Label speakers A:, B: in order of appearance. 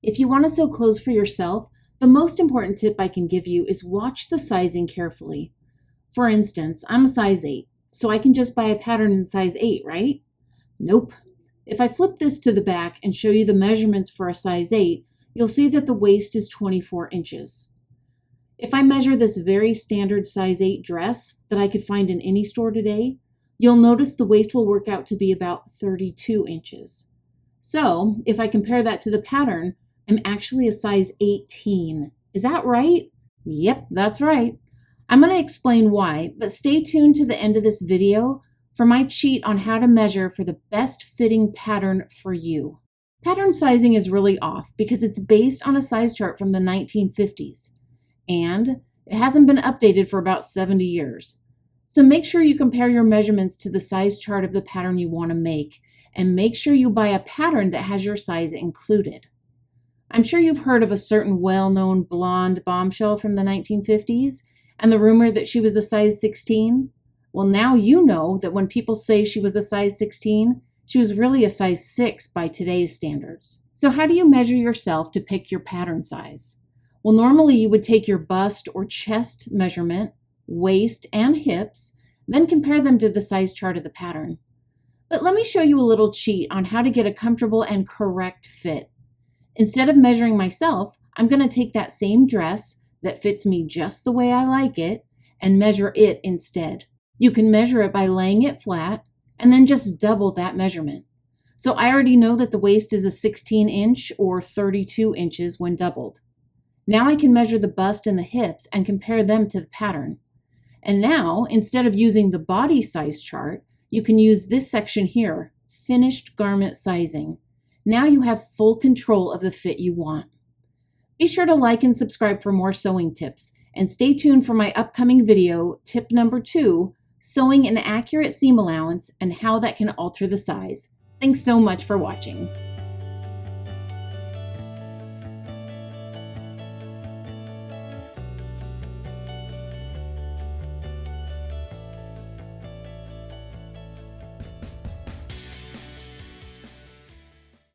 A: If you want to sew clothes for yourself, the most important tip I can give you is watch the sizing carefully. For instance, I'm a size 8, so I can just buy a pattern in size 8, right? Nope. If I flip this to the back and show you the measurements for a size 8, you'll see that the waist is 24 inches. If I measure this very standard size 8 dress that I could find in any store today, you'll notice the waist will work out to be about 32 inches. So, if I compare that to the pattern, I'm actually a size 18. Is that right? Yep, that's right. I'm going to explain why, but stay tuned to the end of this video for my cheat on how to measure for the best fitting pattern for you. Pattern sizing is really off because it's based on a size chart from the 1950s, and it hasn't been updated for about 70 years. So make sure you compare your measurements to the size chart of the pattern you want to make, and make sure you buy a pattern that has your size included. I'm sure you've heard of a certain well-known blonde bombshell from the 1950s and the rumor that she was a size 16. Well, now you know that when people say she was a size 16, she was really a size 6 by today's standards. So how do you measure yourself to pick your pattern size? Well, normally you would take your bust or chest measurement, waist, and hips, then compare them to the size chart of the pattern. But let me show you a little cheat on how to get a comfortable and correct fit. Instead of measuring myself, I'm going to take that same dress that fits me just the way I like it and measure it instead. You can measure it by laying it flat and then just double that measurement. So I already know that the waist is a 16 inch or 32 inches when doubled. Now I can measure the bust and the hips and compare them to the pattern. And now, instead of using the body size chart, you can use this section here, finished garment sizing. Now you have full control of the fit you want. Be sure to like and subscribe for more sewing tips, and stay tuned for my upcoming video, tip number 2, sewing an accurate seam allowance and how that can alter the size. Thanks so much for watching.